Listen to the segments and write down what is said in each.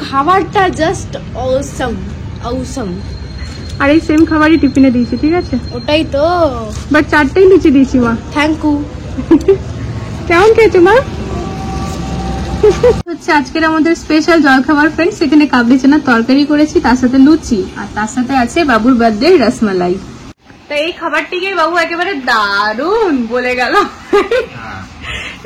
খাবারটা just awesome awesome. আর এই same খাবারই টিফিনে দিয়েছি, ঠিক আছে? ওটাই তো, বাট 4টাই লুচি দিয়েছি মা। Thank you. কেমন খেয়েছো মা? হচ্ছে আজকের আমাদের স্পেশাল জলখাবার ফ্রেন্ডস। এখানে কাবলি চানার তরকারি করেছি, তার সাথে লুচি, আর তার সাথে আছে বাবুর বার্থডে রসমালাই। তো এই খাবারটিকে বাবু একেবারে দারুণ বলে গেল।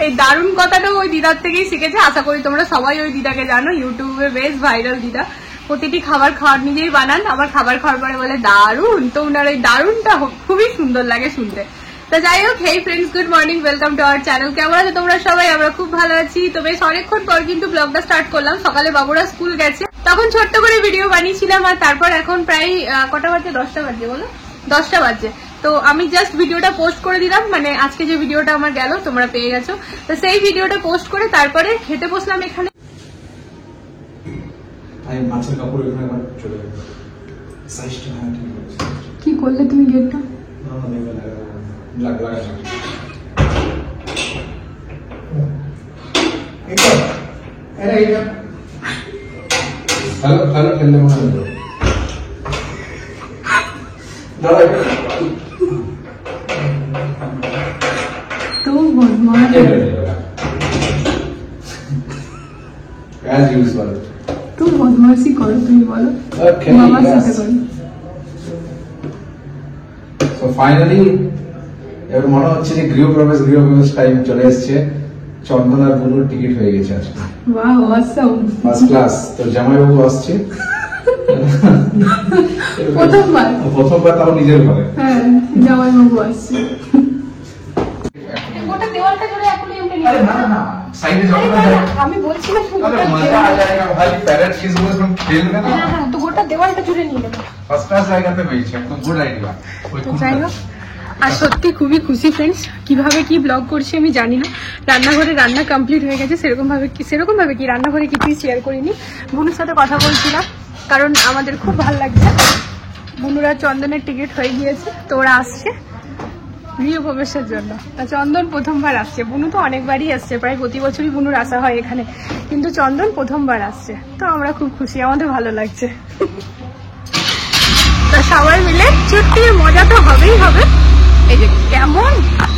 এই দারুণ কথাটা ওই দিদার থেকেই শিখেছে। আশা করি তোমরা সবাই ওই দিদাকে জানো, ইউটিউবে বেশ ভাইরাল দিদা। প্রতিটি খাবার খাওয়ার নিজেই বানান, আবার খাবার খাওয়ার পরে বলে দারুণ। তো ওনার এই দারুণটা খুবই সুন্দর লাগে শুনতে। তো যাই হোক, হেই friends, good morning, welcome to our channel. কেমন আছো তোমরা সবাই? আমরা খুব ভালো আছি। তো বেশ অনেকক্ষণ পর কিন্তু ব্লগটা স্টার্ট করলাম। সকালে বাবুরা স্কুল গেছে, তখন ছোট্ট করে ভিডিও বানিয়েছিলাম। আর তারপর এখন প্রায় কটা বাজে? 10টা বাজে, বলো 10টা বাজে। তো আমি জাস্ট ভিডিওটা পোস্ট করে দিলাম, মানে আজকে যে ভিডিওটা আমার গেল তোমরা পেয়ে গেছো। তো সেই ভিডিওটা পোস্ট করে তারপরে খেতে বসলাম এখানে। কি করলে তুমি গেটটা? তো বদমাশি করো তুমি, বলো মামার সাথে করো। তো ফাইনালি এবার মনে হচ্ছে যে গৃহপ্রবেশ টাইম চলে এসছে। চন্দন আর বুনুর টিকিট হয়ে গেছে আজকে। Wow, awesome, first class. তো জামাইবাবু আসছে প্রথমবার, তাও নিজের ঘরে। হ্যাঁ, জামাইবাবু আসছে। গোটা দেওয়ালটা জুড়ে অ্যাকুয়ারিয়ামটা নিয়ে। আরে না না, সাইডে যতটা যায় আমি বলছিলাম আরে মজা আ जाएगा ভাই, প্যারেন্ট কিস গুলো সব খেলবে না। হ্যাঁ, তো গোটা দেওয়ালটা জুড়ে নিয়ে নেব। ফার্স্ট ক্লাস জায়গাতে পেয়েছি, একদম গুড আইডিয়া। তো যাই হোক, আর সত্যি খুবই খুশি ফ্রেন্ডস। কিভাবে কি ব্লগ করছি আমি জানি না। রান্নাঘরে রান্না কমপ্লিট হয়ে গেছে, সেরকম ভাবে কি রান্নাঘরে কিছুই শেয়ার করিনি। বুনুর সাথে কথা বলছিলাম, কারণ আমাদের খুব ভালো লাগছে। বুনুরা চন্দনের টিকিট হয়ে গিয়েছে, তো ওরা আসছে গৃহপ্রবেশের জন্য। চন্দন প্রথমবার আসছে, বুনু তো অনেকবারই আসছে, প্রায় প্রতি বছরই বুনুর আসা হয় এখানে, কিন্তু চন্দন প্রথমবার আসছে। তো আমরা খুব খুশি, আমাদের ভালো লাগছে। তো সবাই মিলে ছুটির মজা তো হবেই হবে। এই যে কেমন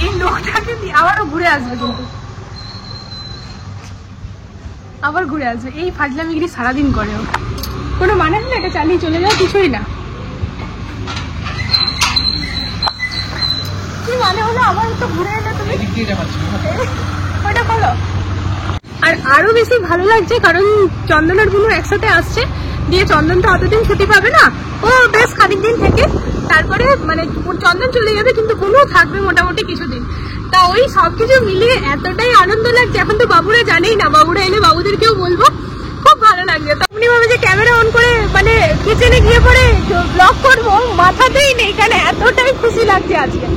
এই লোকটাকে আবারও ঘুরে আসবে, কিন্তু আবার ঘুরে আসবে। এই ফাজলামিগিরি সারাদিন করে, কোনো মানে না, এটা চালিয়ে চলে যাওয়া কিছুই না। কি মানে হলো আবার তো ঘুরে এলে তুমি ওইটা বলো। আর আরো বেশি ভালো লাগছে কারণ চন্দন আর বুনু একসাথে আসছে, দিয়ে চন্দন তো অতদিন ছুটি পাবে না, ও বেশ খানিক দিন থেকে তারপরে মানে চন্দন চলে যাবে, কিন্তু বুনু থাকবে মোটামুটি কিছুদিন। তা ওই সবকিছু মিলিয়ে এতটাই আনন্দ লাগছে। এখন তো বাবুরা জানেই না, বাবুরা এলে বাবুদেরকেও বলবো, খুব ভালো লাগছে। তখনই ভাবে যে ক্যামেরা অন করে মানে কিচেনে গিয়ে পরে ব্লগ করবো, মাথাতেই নেই, কারণ এতটাই খুশি লাগছে আজকে।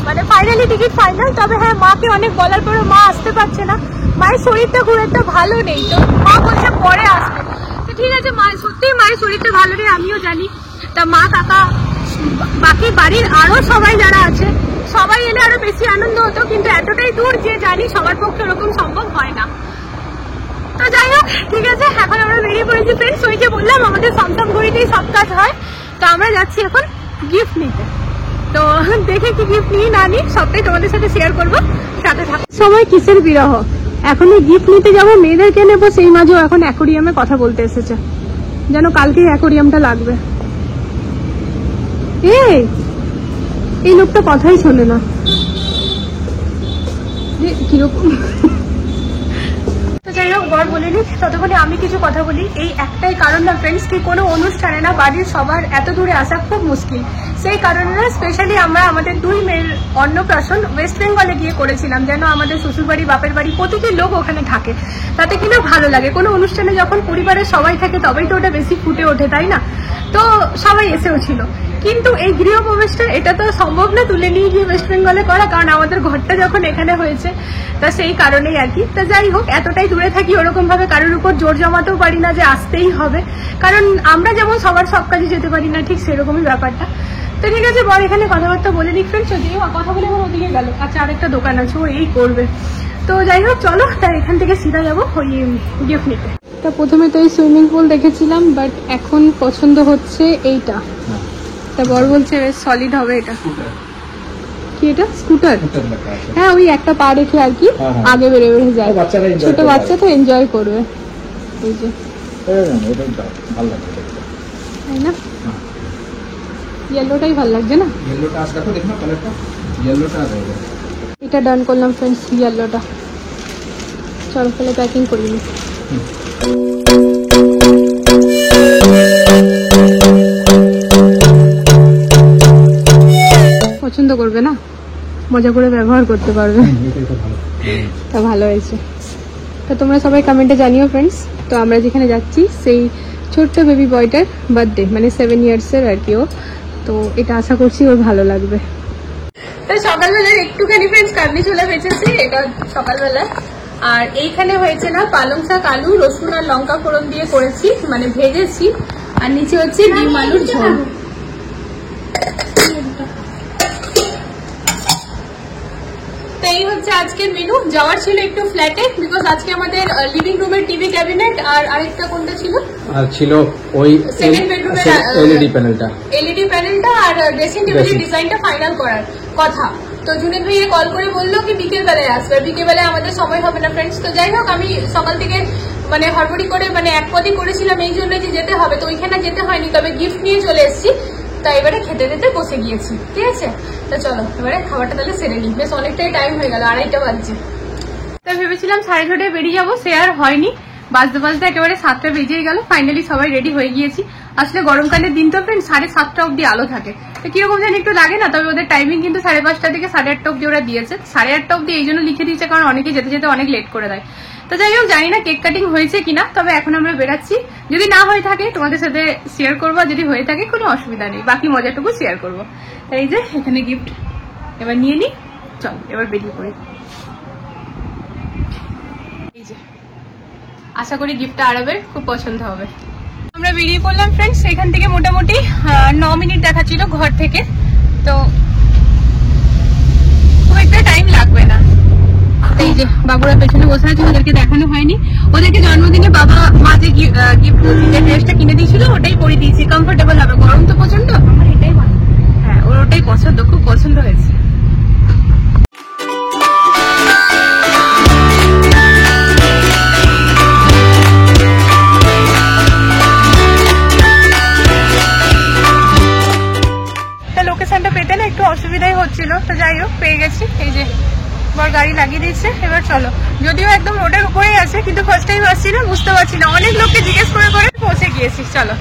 মানে ফাইনালি টিকিট ফাইনাল। তবে হ্যাঁ, মাকে অনেক বলার পরে মা আসতে পারছে না, মায়ের শরীরটা খুব একটা ভালো নেই, তো মা বলছে পরে আসবে। তো ঠিক আছে, সত্যি মায়ের শরীরটা ভালো নেই আমিও জানি। তা মা, কাকা, বাকি বাড়ির আরো সবাই যারা আছে সবাই এলে আরো বেশি আনন্দ হতো, কিন্তু এতটাই দূর যে জানি সবার পক্ষে ওরকম সম্ভব হয় না। তো যাই হোক, ঠিক আছে, এখন আমরা বেরিয়ে পড়েছি ফ্রেন্ডস। ওই যে বললাম আমাদের সমসম ঘড়িতেই সব কাজ হয়। তো আমরা যাচ্ছি এখন গিফট নিতে। তো দেখে কি গিফট নিয়ে না নিই সবটাই তোমাদের সাথে শেয়ার করবো, সাথে থাকো। সময় কিসের বিরহ, এখন গিফট নিতে যাবো, মেয়েদেরকে নেবো, সেই মাঝেও এখন অ্যাকোরিয়ামে কথা বলতে এসেছে, যেন কালকেই অ্যাকোরিয়ামটা লাগবে। এই লোকটা কথাই শোনে না, কিরকম। যাই হোক, বর বলিনি, ততক্ষণে আমি কিছু কথা বলি। এই একটাই কারণ না ফ্রেন্ডস, কি কোনো অনুষ্ঠানে না বাড়ির সবার এত দূরে আসা খুব মুশকিল। সেই কারণে না স্পেশালি আমরা আমাদের 2 মেয়ের অন্নপ্রাশন ওয়েস্ট বেঙ্গলে গিয়ে করেছিলাম, যেন আমাদের শ্বশুরবাড়ি বাপের বাড়ি প্রতিটি লোক ওখানে থাকে, তাতে কিনা ভালো লাগে। কোনো অনুষ্ঠানে যখন পরিবারের সবাই থাকে তবেই তো ওটা বেশি ফুটে ওঠে, তাই না? তো সবাই এসেও ছিল, কিন্তু এই গৃহপ্রবেশটা এটা তো সম্ভব না তুলে নিয়ে গিয়ে ওয়েস্ট বেঙ্গলে করা, কারণ আমাদের ঘরটা যখন এখানে হয়েছে, তা সেই কারণেই আর কি। তা যাই হোক, এতটাই দূরে থাকি, ওরকম ভাবে কারোর উপর জোর জমাতেও পারি না যে আসতেই হবে, কারণ আমরা যেমন সবার সব কাজে যেতে পারি না, ঠিক সেরকমই ব্যাপারটা। তো ঠিক আছে, বর এখানে কথাবার্তা বলে নিক ফ্রেন্ডস, যদিও কথা বলে আমার ওদিকে গেল। আচ্ছা, আরেকটা দোকান আছে, ও এই করবে। তো যাই হোক, চলো, তাই এখান থেকে সিধা যাবো ওই গিফট নিতে। তা প্রথমে তো এই সুইমিং পুল দেখেছিলাম, বাট এখন পছন্দ হচ্ছে এইটা। তা বর বলছে সলিড হবে এটা। কি এটা? স্কুটার? হ্যাঁ, ওই একটা পা রেখে আর কি আগে বেড়ে বেড়ে যায়, ছোট বাচ্চা তো এনজয় করবে। এই যে তাই না, ইয়েলোটাই ভালো লাগছে না? এটা ডান করলাম ফ্রেন্ডস, ইয়েলোটা। চলো তাহলে প্যাকিং করি নি। পছন্দ করবে না, মজা করে ব্যবহার করতে পারবে। তা ভালো হয়েছে। তো তোমরা সবাই কমেন্টে জানিও ফ্রেন্ডস। তো আমরা যেখানে যাচ্ছি সেই ছোট্ট বেবি বয়টার বার্থডে, মানে 7 ইয়ার্সের আর কি ও। তো এটা আশা করছি ওর ভালো লাগবে। তো সকালবেলার একটুখানি ফ্রেন্ডস কাবলি ছোলা বেঁচেছি, এটা সকালবেলা। আর এইখানে হয়েছে না পালং শাক, আলু, রসুন আর লঙ্কা ফোড়ন দিয়ে করেছি, মানে ভেজেছি। আর নিচে হচ্ছে ডিম আলুর ঝোল। তো এই হচ্ছে আজকের মেনু। যাওয়ার ছিল একটু ফ্ল্যাটে, বিকজ আজকে আমাদের লিভিং রুমের টিভি ক্যাবিনেট আর আরেকটা কোনটা ছিল, আর ছিল ওই সেকেন্ড বেডরুমের এলইডি প্যানেলটা আর ড্রেসিং টেবিলের ডিজাইনটা ফাইনাল করার কথা। তো জুনেদ ভাইয়া কল করে বললো কি বিকেল বেলায় আসবে, বিকেল বেলায় আমাদের সময় হবে না ফ্রেন্ডস। তো যাই হোক, আমি সকাল থেকে মানে হড়বড়ি করে মানে এক পদই করেছিলাম এই জন্য যে যেতে হবে, তো ওইখানে যেতে হয়নি, তবে গিফট নিয়ে চলে এসেছি। তাই এবারে খেতে খেতে বসে গিয়েছি, ঠিক আছে? তো চলো এবারে খাবারটা তাহলে সেরে নিই, বেশ অনেকটাই টাইম হয়ে গেল, 2:30 বাজছে। তো ভেবেছিলাম 6:30 বেরিয়ে যাবো, সে আর হয়নি। বাজতে বাজতে একেবারে 7টা বেজেই গেল। ফাইনালি সবাই রেডি হয়ে গিয়েছি। আসলে গরমকালের দিন তো ফ্রেন্ড 7:30 অব্দি আলো থাকে, তো কিরকম যেন একটু লাগে না? তবে ওদের টাইমিং কিন্তু 5:30 থেকে 8:30 অব্দি ওরা দিয়েছে। 8:30 অব্দি এই জন্য লিখে দিয়েছে কারণ অনেকে যেতে যেতে অনেক লেট করে দেয়। তো যাই হোক, জানি না কেক কাটিং হয়েছে কিনা, তবে এখন আমরা বেরাচ্ছি। যদি না হয়ে থাকে তোমাদের সাথে শেয়ার করবো, যদি হয়ে থাকে কোনো অসুবিধা নেই, বাকি মজাটুকু শেয়ার করবো। তাই এই যে এখানে গিফট এবার নিয়ে নিই, চল এবার বেরিয়ে পড়ি। এই যে আশা করি গিফটটা আরবের খুব পছন্দ হবে। আমরা বেরিয়ে পড়লাম ফ্রেন্ডস, এখান থেকে মোটামুটি 9 মিনিট দেখাচ্ছিল ঘর থেকে, তো খুব একটা টাইম লাগবে না। এই যে বাবুরা পেছনে বসে আছে, ওদেরকে দেখানো হয়নি। ওদেরকে জন্মদিনে বাবা মা যে গিফট ড্রেসটা কিনে দিয়েছিল ওটাই পরে দিয়েছি, কমফোর্টেবল হবে। গরম তো প্রচন্ড, আমার এটাই ভালো। হ্যাঁ, ওর ওটাই পছন্দ, খুব পছন্দ হয়েছে। লোকেশনটা পেতে না একটু অসুবিধাই হচ্ছিল, তো যাই হোক পেয়ে গেছি। এই যে বর গাড়ি লাগিয়ে দিয়েছে, এবার চলো। যদিও একদম রোডের উপরেই আছে, কিন্তু ফার্স্ট টাইম আসছি না, বুঝতে পারছি না। অনেক লোককে জিজ্ঞেস করে করে পৌঁছে গিয়েছি। চলো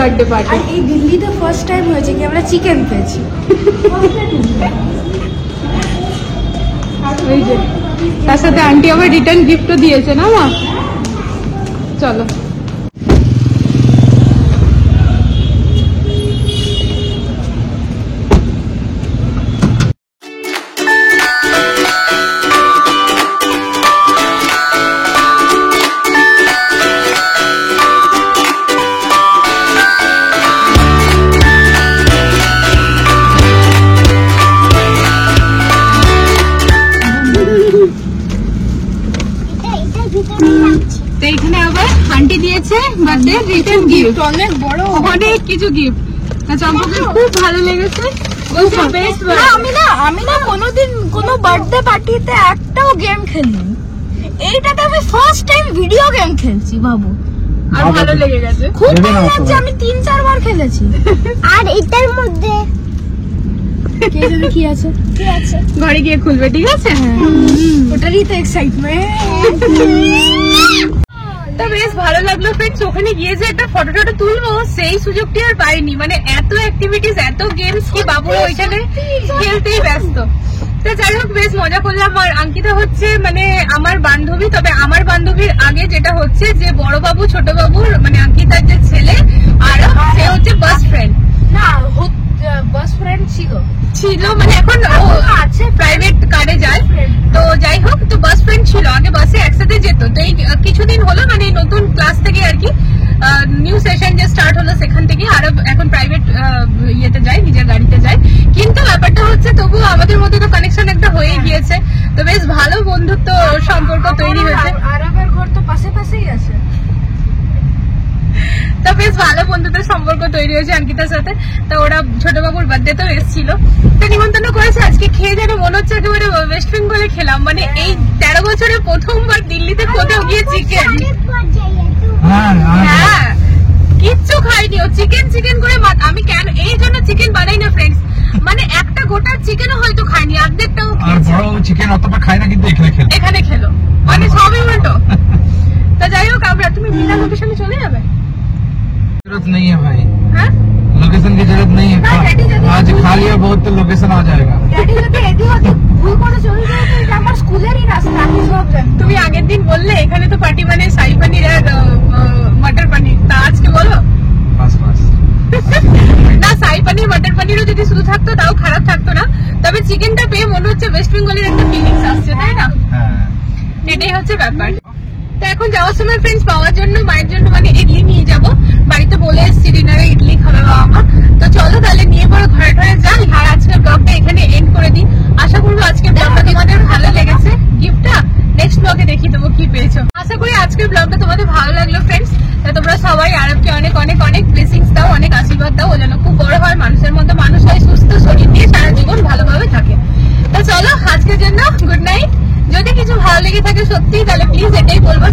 বার্থডে পার্টি। আর এই দিল্লিতে ফার্স্ট টাইম হয়েছে কি আমরা চিকেন খেয়েছি। ওই যে তার সাথে আন্টি আমার রিটার্ন গিফটও দিয়েছে না মা। চলো তো এখানে আবার আন্টি দিয়েছে বার্থডে রিটার্ন গিফট, অনেক বড় অনেক কিছু গিফট। চম্পকের খুব ভালো লেগেছে। আমি না কোনোদিন কোনো বার্থডে পার্টিতে একটাও গেম খেলিনি, এইটাতে আমি ফার্স্ট টাইম ভিডিও গেম খেলছি বাবু। আর ভালো লেগে গেছে, খুব ভালো লাগছে, আমি 3-4 বার খেলেছি। আর এটার মধ্যে কি আছে ঘরে গিয়ে খুলবে, ঠিক আছে? ওটারই তো এক্সাইটমেন্ট। তো বেশ ভালো লাগলো ফ্রেন্ডস। ওখানে গিয়ে যে একটা ফটো টটো তুলবো সেই সুযোগটি আর পাইনি, মানে এত অ্যাক্টিভিটিস এত গেমস কি বাবুরা ওইখানে খেলতেই ব্যস্ত। তো যাই হোক বেশ মজা করলাম। আর অঙ্কিতা হচ্ছে মানে আমার বান্ধবী, তবে আমার বান্ধবীর আগে যেটা হচ্ছে যে বড় বাবু ছোট বাবুর মানে অঙ্কিতার যে ছেলে আর সে হচ্ছে বেস্ট ফ্রেন্ড। না বেস্ট ফ্রেন্ড ছিল মানে এখন ও আছে প্রাইভেট কারে যায়। তো যাই হোক, তো বাস ফ্রেন্ড ছিল, আগে বাসে একসাথে যেত। তো এই কিছুদিন হলো মানে নতুন ক্লাস থেকে আর কি নিউ সেশন যে স্টার্ট হলো সেখান থেকে আরো এখন প্রাইভেট ইয়েতে যায়, নিজের গাড়িতে যায়। কিন্তু ব্যাপারটা হচ্ছে তবুও আমাদের মধ্যে তো কানেকশন একটা হয়ে গিয়েছে। তো বেশ ভালো বন্ধুত্ব সম্পর্ক তৈরি হয়েছে। আরবের ঘর তো পাশে পাশেই আছে। তো বেশ ভালো বন্ধুত্বের সম্পর্ক তৈরি হয়েছে অঙ্কিতার সাথে। তো ওরা ছোট বাবুর বার্থডে তো এসেছিল, তো নিমন্ত্রণ করেছে। আজকে খেয়ে যেন মনে হচ্ছে একেবারে ওয়েস্ট বেঙ্গলে খেলাম, মানে এই 13 বছরে প্রথমবার দিল্লিতে কোথাও গিয়ে চিকেন। হ্যাঁ কিচ্ছু খাইনি, ও চিকেন করে আমি কেন এই জন্য চিকেন বানাই না ফ্রেন্ডস, মানে একটা গোটা চিকেনও হয়তো খাইনি, অর্ধেকটাও চিকেন অতটা খাই না, কিন্তু এখানে খেলো, মানে সবই উল্টো। তো যাই হোক আমরা, তুমি বিনা লোকেশনে চলে যাবে? जरूरत नहीं है भाई, हाँ? लोकेशन की जरूरत नहीं है। आज खा लिया बहुत तो लोकेशन आ जाएगा। তুমি আগের দিন বললে এখানে তো পার্টি মানে শাহী পনির আর মটর পনির, তা আজকে বলো না শাহী পনির মটর পনিরও যদি শুধু থাকতো তাও খারাপ থাকতো না। তবে চিকেনটা পেয়ে মনে হচ্ছে ওয়েস্ট বেঙ্গলের একটা ফিলিংস আসছে, তাই না? এটাই হচ্ছে ব্যাপার। তো এখন যাওয়ার সময় ফ্রেন্ডস পাওয়ার জন্য মায়ের জন্য মানে ইডলি নিয়ে যাব, বাড়িতে বলে এসছি ডিনারে ইডলি খাবে বাবা মা। তো চলো তাহলে নিয়ে পরে ঘরে ঘরে যাই। আর আজকের ব্লগটা এখানে এন্ড করে দিই। আশা করবো আজকের ব্লগটা তোমাদের ভালো লেগেছে। গিফটটা নেক্সট ব্লগে দেখিয়ে দেবো কি পেয়েছো। আশা করি আজকের ব্লগটা তোমাদের ভালো লাগলো ফ্রেন্ডস। তোমরা সবাই আরবকে অনেক অনেক অনেক ব্লেসিংস দাও, অনেক আশীর্বাদ দাও, ও যেন খুব বড় হয়, মানুষের মধ্যে মানুষ হয়, সুস্থ শরীর নিয়ে সারা জীবন ভালোভাবে থাকে। তো চলো আজকের জন্য গুড নাইট। যদি কিছু ভালো লেগে থাকে সত্যি তাহলে প্লিজ এটাই বলবো,